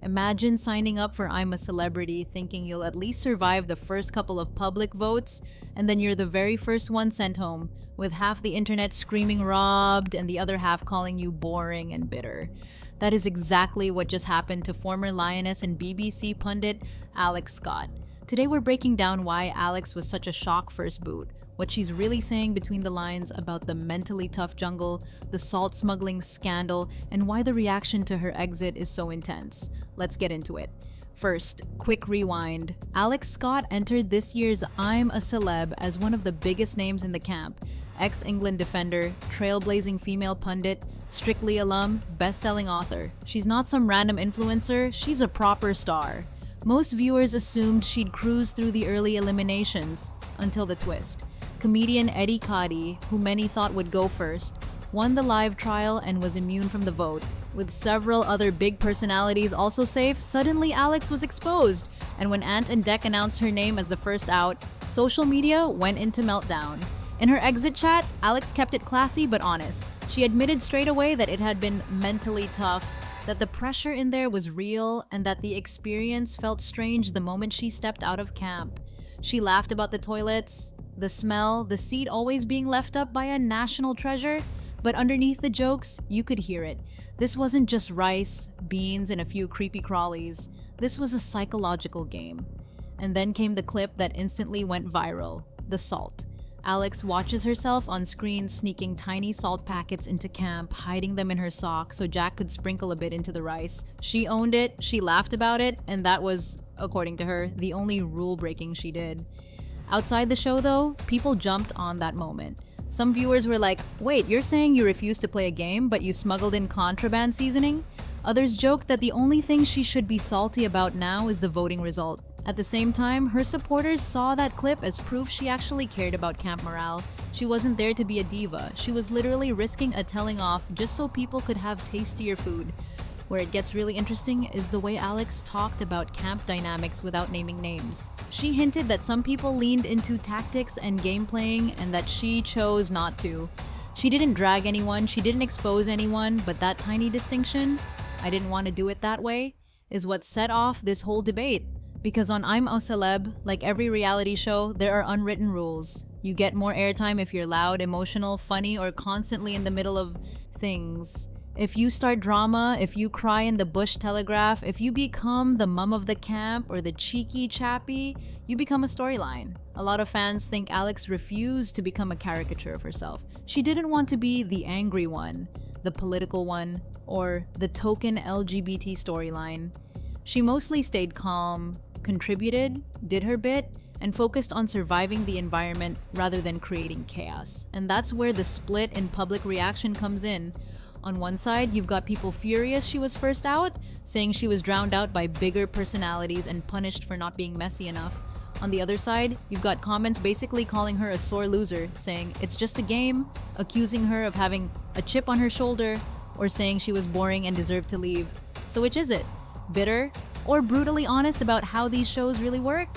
Imagine signing up for I'm a Celebrity thinking you'll at least survive the first couple of public votes, and then you're the very first one sent home, with half the internet screaming robbed and the other half calling you boring and bitter. That is exactly what just happened to former Lioness and BBC pundit Alex Scott. Today we're breaking down why Alex was such a shock first boot, what she's really saying between the lines about the mentally tough jungle, the salt smuggling scandal, and why the reaction to her exit is so intense. Let's get into it. First, quick rewind. Alex Scott entered this year's I'm a Celeb as one of the biggest names in the camp. Ex-England defender, trailblazing female pundit, Strictly alum, best-selling author. She's not some random influencer, she's a proper star. Most viewers assumed she'd cruise through the early eliminations, until the twist. Comedian Eddie Cody, who many thought would go first, won the live trial and was immune from the vote. With several other big personalities also safe, suddenly Alex was exposed, and when Ant and Dec announced her name as the first out, social media went into meltdown. In her exit chat, Alex kept it classy but honest. She admitted straight away that it had been mentally tough, that the pressure in there was real, and that the experience felt strange the moment she stepped out of camp. She laughed about the toilets, the smell, the seat always being left up by a national treasure, but underneath the jokes, you could hear it. This wasn't just rice, beans, and a few creepy crawlies. This was a psychological game. And then came the clip that instantly went viral, the salt. Alex watches herself on screen sneaking tiny salt packets into camp, hiding them in her sock so Jack could sprinkle a bit into the rice. She owned it, she laughed about it, and that was, according to her, the only rule-breaking she did. Outside the show though, people jumped on that moment. Some viewers were like, wait, you're saying you refused to play a game, but you smuggled in contraband seasoning? Others joked that the only thing she should be salty about now is the voting result. At the same time, her supporters saw that clip as proof she actually cared about camp morale. She wasn't there to be a diva. She was literally risking a telling off just so people could have tastier food. Where it gets really interesting is the way Alex talked about camp dynamics without naming names. She hinted that some people leaned into tactics and game playing and that she chose not to. She didn't drag anyone, she didn't expose anyone, but that tiny distinction, I didn't want to do it that way, is what set off this whole debate. Because on I'm a Celeb, like every reality show, there are unwritten rules. You get more airtime if you're loud, emotional, funny, or constantly in the middle of things. If you start drama, if you cry in the Bush Telegraph, if you become the mum of the camp or the cheeky chappy, you become a storyline. A lot of fans think Alex refused to become a caricature of herself. She didn't want to be the angry one, the political one, or the token LGBT storyline. She mostly stayed calm, contributed, did her bit, and focused on surviving the environment rather than creating chaos. And that's where the split in public reaction comes in. On one side, you've got people furious she was first out, saying she was drowned out by bigger personalities and punished for not being messy enough. On the other side, you've got comments basically calling her a sore loser, saying it's just a game, accusing her of having a chip on her shoulder, or saying she was boring and deserved to leave. So which is it? Bitter? Or brutally honest about how these shows really work?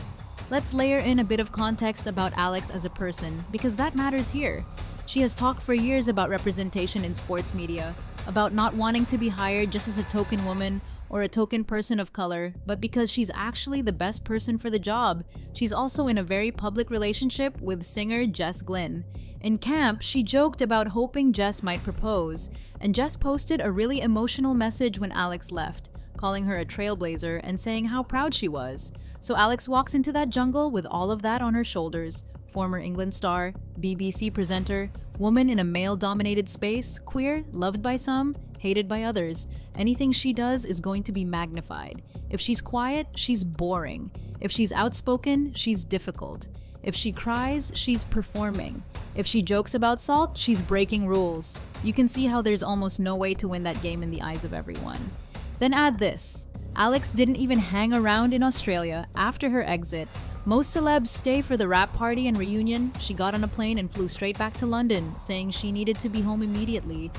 Let's layer in a bit of context about Alex as a person, because that matters here. She has talked for years about representation in sports media, about not wanting to be hired just as a token woman or a token person of color, but because she's actually the best person for the job. She's also in a very public relationship with singer Jess Glynne. In camp, she joked about hoping Jess might propose, and Jess posted a really emotional message when Alex left, calling her a trailblazer and saying how proud she was. So Alex walks into that jungle with all of that on her shoulders. Former England star, BBC presenter, woman in a male-dominated space, queer, loved by some, hated by others. Anything she does is going to be magnified. If she's quiet, she's boring. If she's outspoken, she's difficult. If she cries, she's performing. If she jokes about salt, she's breaking rules. You can see how there's almost no way to win that game in the eyes of everyone. Then add this. Alex didn't even hang around in Australia after her exit. Most celebs stay for the wrap party and reunion. She got on a plane and flew straight back to London, saying she needed to be home immediately.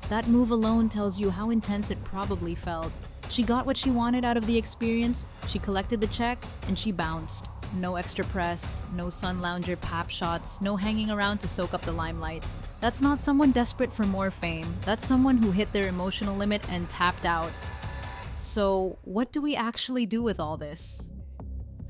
That move alone tells you how intense it probably felt. She got what she wanted out of the experience, she collected the check, and she bounced. No extra press, no sun lounger pap shots, no hanging around to soak up the limelight. That's not someone desperate for more fame. That's someone who hit their emotional limit and tapped out. So, what do we actually do with all this?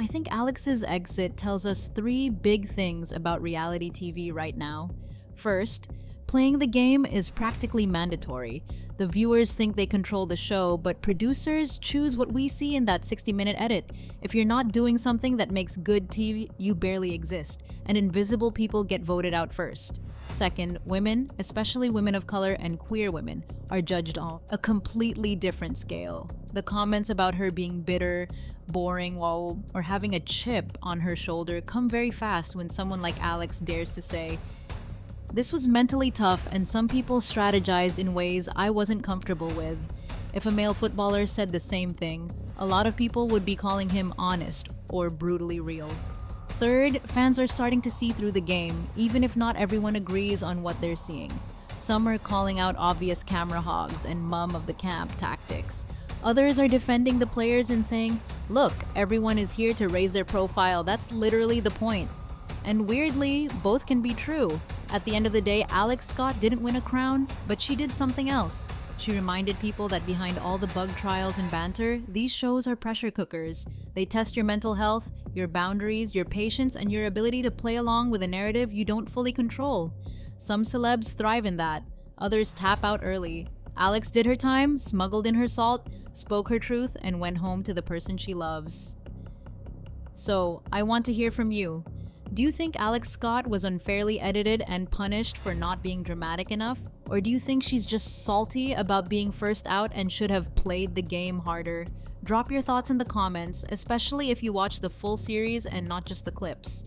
I think Alex's exit tells us three big things about reality TV right now. First, playing the game is practically mandatory. The viewers think they control the show, but producers choose what we see in that 60-minute edit. If you're not doing something that makes good TV, you barely exist, and invisible people get voted out first. Second, women, especially women of color and queer women, are judged on a completely different scale. The comments about her being bitter, boring, or having a chip on her shoulder come very fast when someone like Alex dares to say, "This was mentally tough and some people strategized in ways I wasn't comfortable with." If a male footballer said the same thing, a lot of people would be calling him honest or brutally real. Third, fans are starting to see through the game, even if not everyone agrees on what they're seeing. Some are calling out obvious camera hogs and mum of the camp tactics. Others are defending the players and saying, "Look, everyone is here to raise their profile, that's literally the point." And weirdly, both can be true. At the end of the day, Alex Scott didn't win a crown, but she did something else. She reminded people that behind all the bug trials and banter, these shows are pressure cookers. They test your mental health, your boundaries, your patience, and your ability to play along with a narrative you don't fully control. Some celebs thrive in that. Others tap out early. Alex did her time, smuggled in her salt, spoke her truth, and went home to the person she loves. So, I want to hear from you. Do you think Alex Scott was unfairly edited and punished for not being dramatic enough? Or do you think she's just salty about being first out and should have played the game harder? Drop your thoughts in the comments, especially if you watch the full series and not just the clips.